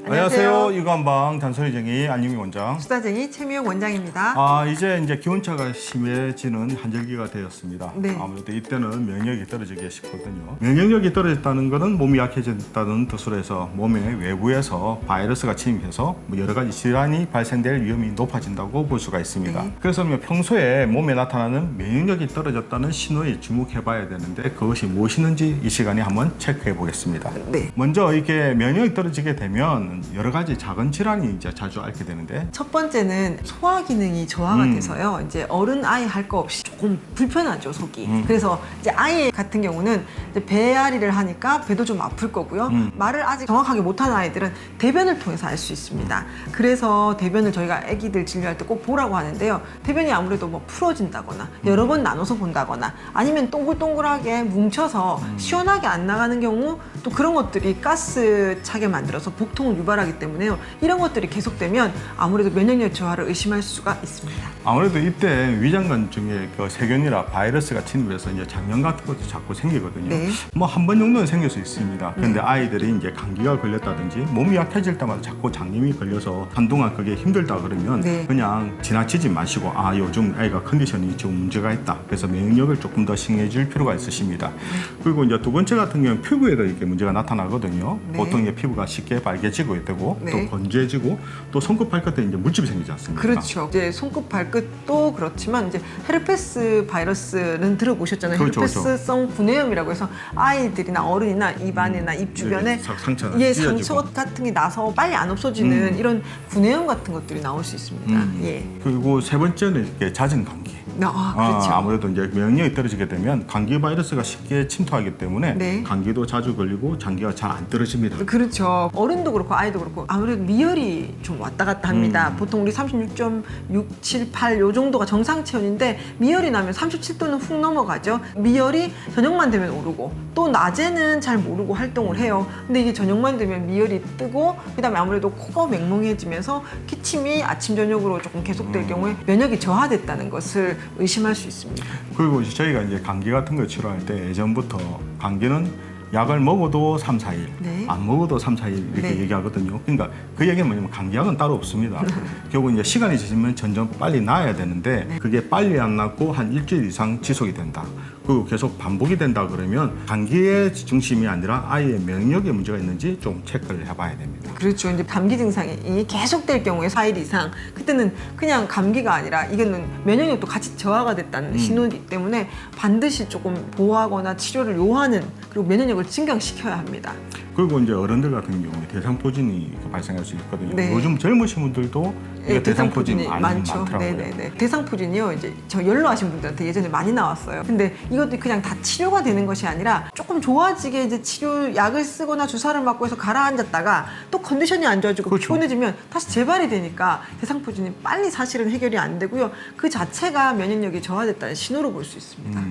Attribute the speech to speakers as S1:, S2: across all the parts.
S1: 안녕하세요. 이관방 잔소리쟁이 안유미 원장.
S2: 수다쟁이 최미영 원장입니다.
S1: 이제 기온차가 심해지는 한절기가 되었습니다.
S2: 네.
S1: 아무래도 이때는 면역력이 떨어지기 쉽거든요. 면역력이 떨어졌다는 것은 몸이 약해졌다는 뜻으로 해서 몸의 외부에서 바이러스가 침입해서 여러 가지 질환이 발생될 위험이 높아진다고 볼 수가 있습니다.
S2: 네.
S1: 그래서 평소에 몸에 나타나는 면역력이 떨어졌다는 신호에 주목해 봐야 되는데 그것이 무엇이는지 이 시간에 한번 체크해 보겠습니다.
S2: 네.
S1: 먼저 이렇게 면역이 떨어지게 되면 여러 가지 작은 질환이 이제 자주 앓게 되는데
S2: 첫 번째는 소화 기능이 저하가 돼서요. 이제 어른 아이 할 거 없이 조금 불편하죠, 속이. 그래서 이제 아이 같은 경우는 이제 배앓이를 하니까 배도 좀 아플 거고요. 말을 아직 정확하게 못하는 아이들은 대변을 통해서 알 수 있습니다. 그래서 대변을 저희가 아기들 진료할 때 꼭 보라고 하는데요. 대변이 아무래도 뭐 풀어진다거나 여러 번 나눠서 본다거나 아니면 동글동글하게 뭉쳐서 시원하게 안 나가는 경우 또 그런 것들이 가스 차게 만들어서 복통을 유발하기 때문에요. 이런 것들이 계속되면 아무래도 면역력 저하를 의심할 수가 있습니다.
S1: 아무래도 이때 위장관 중에 세균이나 바이러스가 침입해서 이제 장염 같은 것도 자꾸 생기거든요.
S2: 네.
S1: 뭐 한 번 정도는 생길 수 있습니다. 그런데 아이들이 이제 감기가 걸렸다든지 몸이 약해질 때마다 자꾸 장염이 걸려서 한동안 그게 힘들다 그러면
S2: 네.
S1: 그냥 지나치지 마시고 요즘 아이가 컨디션이 좀 문제가 있다. 그래서 면역력을 조금 더 신경해 줄 필요가 있으십니다. 그리고 이제 두 번째 같은 경우는 피부에도 이렇게 문제가 나타나거든요.
S2: 네.
S1: 보통 이제 피부가 쉽게 빨개지고 되고
S2: 네.
S1: 또 건조해지고 또 손끝 발끝에 이제 물집이 생기지 않습니까?
S2: 그렇죠. 이제 손끝 발끝도 그렇지만 이제 헤르페스 바이러스는 들어보셨잖아요.
S1: 그렇죠,
S2: 헤르페스성 구내염이라고 해서 아이들이나 어른이나 입안이나 입 주변에
S1: 상처
S2: 상처 같은 게 나서 빨리 안 없어지는 이런 구내염 같은 것들이 나올 수 있습니다. 예.
S1: 그리고 세 번째는 이렇게 잦은 감기.
S2: 그렇죠.
S1: 아무래도 이제 면역력이 떨어지게 되면 감기 바이러스가 쉽게 침투하기 때문에
S2: 네.
S1: 감기도 자주 걸리고 장기가 잘 안 떨어집니다.
S2: 그렇죠. 어른도 그렇고 아이도 그렇고 아무래도 미열이 좀 왔다 갔다 합니다. 보통 우리 36.678 요 정도가 정상 체온인데 미열이 나면 37도는 훅 넘어가죠. 미열이 저녁만 되면 오르고 또 낮에는 잘 모르고 활동을 해요. 근데 이게 저녁만 되면 미열이 뜨고 그다음에 아무래도 코가 맹맹해지면서 기침이 아침 저녁으로 조금 계속될 경우에 면역이 저하됐다는 것을 의심할 수 있습니다.
S1: 그리고 저희가 이제 감기 같은 거 치료할 때 예전부터 감기는 약을 먹어도 3, 4일,
S2: 네.
S1: 안 먹어도 3, 4일 이렇게
S2: 네.
S1: 얘기하거든요. 그러니까 그 얘기는 뭐냐면 감기약은 따로 없습니다. 결국 이제 시간이 지나면 점점 빨리 나아야 되는데 그게 빨리 안 낫고 한 일주일 이상 지속이 된다. 그리고 계속 반복이 된다 그러면 감기의 중심이 아니라 아이의 면역력에 문제가 있는지 좀 체크를 해봐야 됩니다.
S2: 그렇죠. 이제 감기 증상이 계속될 경우에 4일 이상 그때는 그냥 감기가 아니라 이거는 면역력도 같이 저하가 됐다는 신호이기 때문에 반드시 조금 보호하거나 치료를 요하는 그리고 면역력을 증강시켜야 합니다.
S1: 그리고 이제 어른들 같은 경우에 대상포진이 발생할 수 있거든요.
S2: 네.
S1: 요즘 젊으신 분들도
S2: 네,
S1: 대상포진이
S2: 많죠.
S1: 많더라고요.
S2: 네네네. 대상포진이요. 이제 저 연로하신 분들한테 예전에 많이 나왔어요. 근데 이것도 그냥 다 치료가 되는 것이 아니라 조금 좋아지게 이제 치료 약을 쓰거나 주사를 맞고 해서 가라앉았다가 또 컨디션이 안 좋아지고
S1: 그렇죠.
S2: 피곤해지면 다시 재발이 되니까 대상포진이 빨리 사실은 해결이 안 되고요. 그 자체가 면역력이 저하됐다는 신호로 볼 수 있습니다.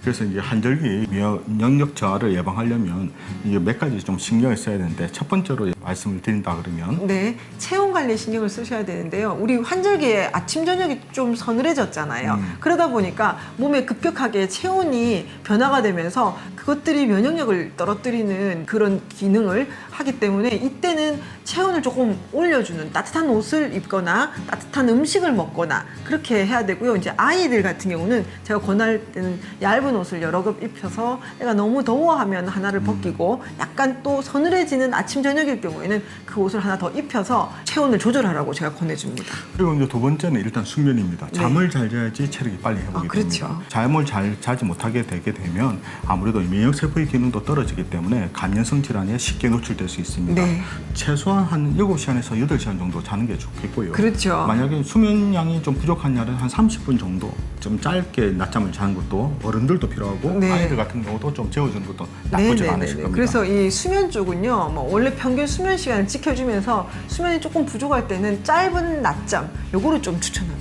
S1: 그래서 이제 한절기 면역력 저하를 예방하려면 이게 몇 가지 좀 신경을 써야 되는데 첫 번째로 말씀을 드린다 그러면
S2: 네, 체온 관리에 신경을 쓰셔야 되는데요. 우리 환절기에 아침 저녁이 좀 서늘해졌잖아요. 그러다 보니까 몸에 급격하게 체온이 변화가 되면서 그것들이 면역력을 떨어뜨리는 그런 기능을 하기 때문에 이때는 체온을 조금 올려주는 따뜻한 옷을 입거나 따뜻한 음식을 먹거나 그렇게 해야 되고요. 이제 아이들 같은 경우는 제가 권할 때는 얇은 옷을 여러 겹 입혀서 애가 너무 더워하면 하나를 벗기고 약간 또 서늘해지는 아침 저녁일 경우에는 그 옷을 하나 더 입혀서 체온을 조절하라고 제가 권해줍니다.
S1: 그리고 이제 두 번째는 일단 숙면입니다. 잠을 잘 자야지 체력이 빨리 회복이
S2: 그렇죠.
S1: 됩니다. 잠을 잘 자지 못하게 되게 되면 아무래도 면역세포의 기능도 떨어지기 때문에 감염성 질환에 쉽게 노출될 수 있습니다.
S2: 네.
S1: 최소한 한 7시간에서 8시간 정도 자는 게 좋겠고요.
S2: 그렇죠.
S1: 만약에 수면량이 좀 부족한 날은 한 30분 정도 좀 짧게 낮잠을 자는 것도 어른들도 필요하고
S2: 네.
S1: 아이들 같은 경우도 좀 재워주는 것도 나쁘지 않으실 겁니다.
S2: 그래서 이 수면 쪽은요, 뭐 원래 평균 수면 시간을 지켜주면서 수면이 조금 부족할 때는 짧은 낮잠, 요거를 좀 추천합니다.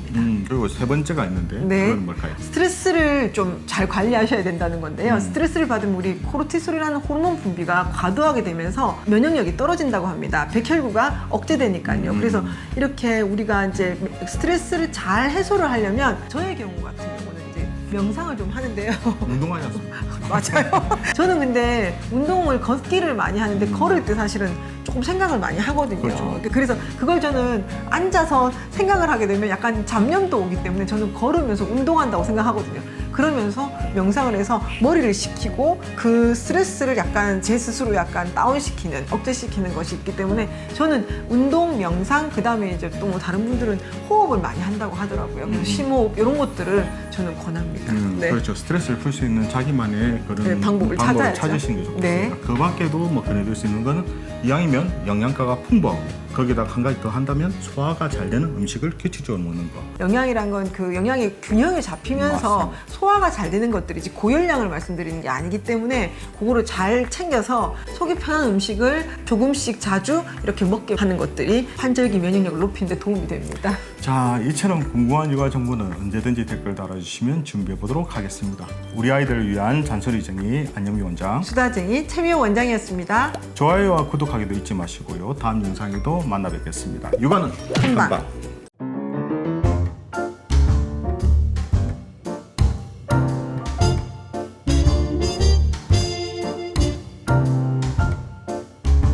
S1: 그리고 세 번째가 있는데
S2: 네.
S1: 그건 뭘까요?
S2: 스트레스를 좀 잘 관리하셔야 된다는 건데요. 스트레스를 받으면 우리 코르티솔이라는 호르몬 분비가 과도하게 되면서 면역력이 떨어진다고 합니다. 백혈구가 억제되니까요. 그래서 이렇게 우리가 이제 스트레스를 잘 해소를 하려면 저의 경우 같은 경우는 이제 명상을 좀 하는데요.
S1: 운동하지 않습니까?
S2: 맞아요. 저는 근데 운동을 걷기를 많이 하는데 걸을 때 사실은 조금 생각을 많이 하거든요.
S1: 그렇죠.
S2: 그래서 그걸 저는 앉아서 생각을 하게 되면 약간 잡념도 오기 때문에 저는 걸으면서 운동한다고 생각하거든요. 그러면서 명상을 해서 머리를 식히고 그 스트레스를 약간 제 스스로 약간 다운시키는, 억제시키는 것이 있기 때문에 저는 운동, 명상, 그 다음에 이제 또 뭐 다른 분들은 호흡을 많이 한다고 하더라고요. 그래서 심호흡 이런 것들을 저는 권합니다. 네.
S1: 그렇죠. 스트레스를 풀 수 있는 자기만의 그런
S2: 네, 방법을 찾아야죠.
S1: 찾으시는 게 좋겠습니다.
S2: 네.
S1: 그 밖에도 뭐 권해드릴 수 있는 거는 이왕이면 영양가가 풍부하고 거기다 한 가지 더 한다면 소화가 잘 되는 음식을 규칙적으로 먹는 거.
S2: 영양이란 건 그 영양의 균형이 잡히면서
S1: 맞습니다.
S2: 소화가 잘 되는 것들이지 고열량을 말씀드리는 게 아니기 때문에 그거를 잘 챙겨서 속이 편한 음식을 조금씩 자주 이렇게 먹게 하는 것들이 환절기 면역력을 높이는 데 도움이 됩니다.
S1: 자, 이처럼 궁금한 육아 정보는 언제든지 댓글 달아주시면 준비해 보도록 하겠습니다. 우리 아이들을 위한 잔소리쟁이 안영미 원장.
S2: 수다쟁이 최미호 원장이었습니다.
S1: 좋아요와 구독하기도 잊지 마시고요. 다음 영상에도 만나 뵙겠습니다. 육아는
S2: 한방.
S1: 한방.